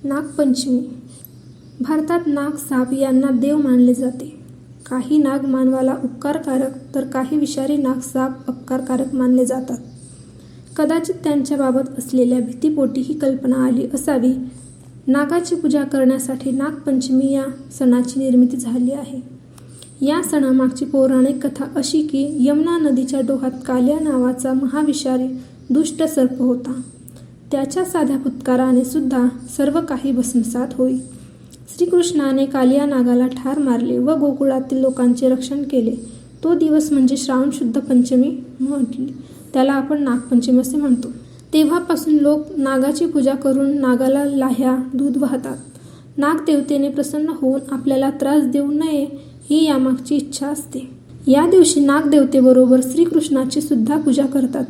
नागपंचमी. भारतात नाग, साप यांना देव मानले जाते. काही नाग मानवाला उपकारकारक तर काही विषारी नाग, साप अपकारकारक मानले जातात. कदाचित त्यांच्याबाबत असलेल्या भीतीपोटी ही कल्पना आली असावी. नागाची पूजा करण्यासाठी नागपंचमी या सणाची निर्मिती झाली आहे. या सणामागची पौराणिक कथा अशी की यमुना नदीच्या डोहात कालिया नावाचा महाविषारी दुष्ट सर्प होता. त्याच्या साध्या फुत्काराने सुद्धा सर्व काही भस्मसात होई. श्रीकृष्णाने कालिया नागाला ठार मारले व गोकुळातील लोकांचे रक्षण केले. तो दिवस म्हणजे श्रावण शुद्ध पंचमी म्हटली. त्याला आपण नागपंचमी असे म्हणतो. तेव्हापासून लोक नागाची पूजा करून नागाला लाह्या, दूध वाहतात. नागदेवतेने प्रसन्न होऊन आपल्याला त्रास देऊ नये ही यामागची इच्छा असते. या दिवशी नागदेवतेबरोबर श्रीकृष्णाची सुद्धा पूजा करतात.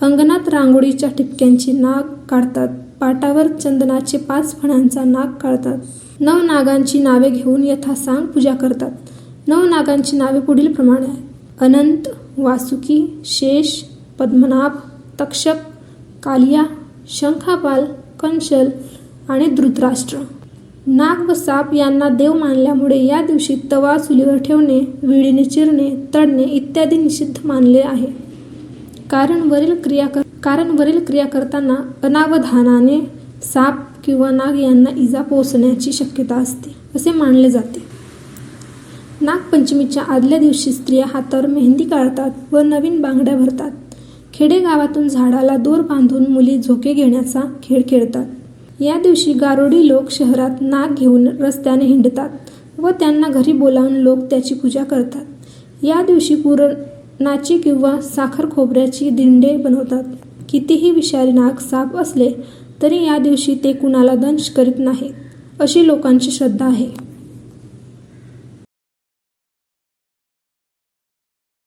अंगणात रांगोळीच्या ठिपक्यांची नाग काढतात. पाटावर चंदनाचे 5 फण्यांचा नाग काढतात. 9 नागांची नावे घेऊन यथासांग पूजा करतात. 9 नागांची नावे पुढील प्रमाणे आहेत: अनंत, वासुकी, शेष, पद्मनाभ, तक्षक, कालिया, शंखापाल, कंशल आणि धृतराष्ट्र. नाग व साप यांना देव मानल्यामुळे या दिवशी तवा चुलीवर ठेवणे, विळीने चिरणे, तळणे इत्यादी निषिद्ध मानले आहे. कारण वरील क्रिया करताना अनावधानाने साप किंवा नाग यांना इजा पोहोचण्याची शक्यता असते असे मानले जाते. नागपंचमीच्या आदल्या दिवशी स्त्रिया हातावर मेहंदी काढतात व नवीन बांगड्या भरतात. खेडेगावातून झाडाला दोर बांधून मुली झोके घेण्याचा खेळ खेळतात. या दिवशी गारोडी लोक शहरात नाग घेऊन रस्त्याने हिंडतात व त्यांना घरी बोलावून लोक त्याची पूजा करतात. या दिवशी पुरणाची किंवा साखर खोबऱ्याची दिंडे बनवतात. कितीही विषारी नाग, साप असले तरी या दिवशी ते कुणाला दंश करीत नाहीत अशी लोकांची श्रद्धा आहे.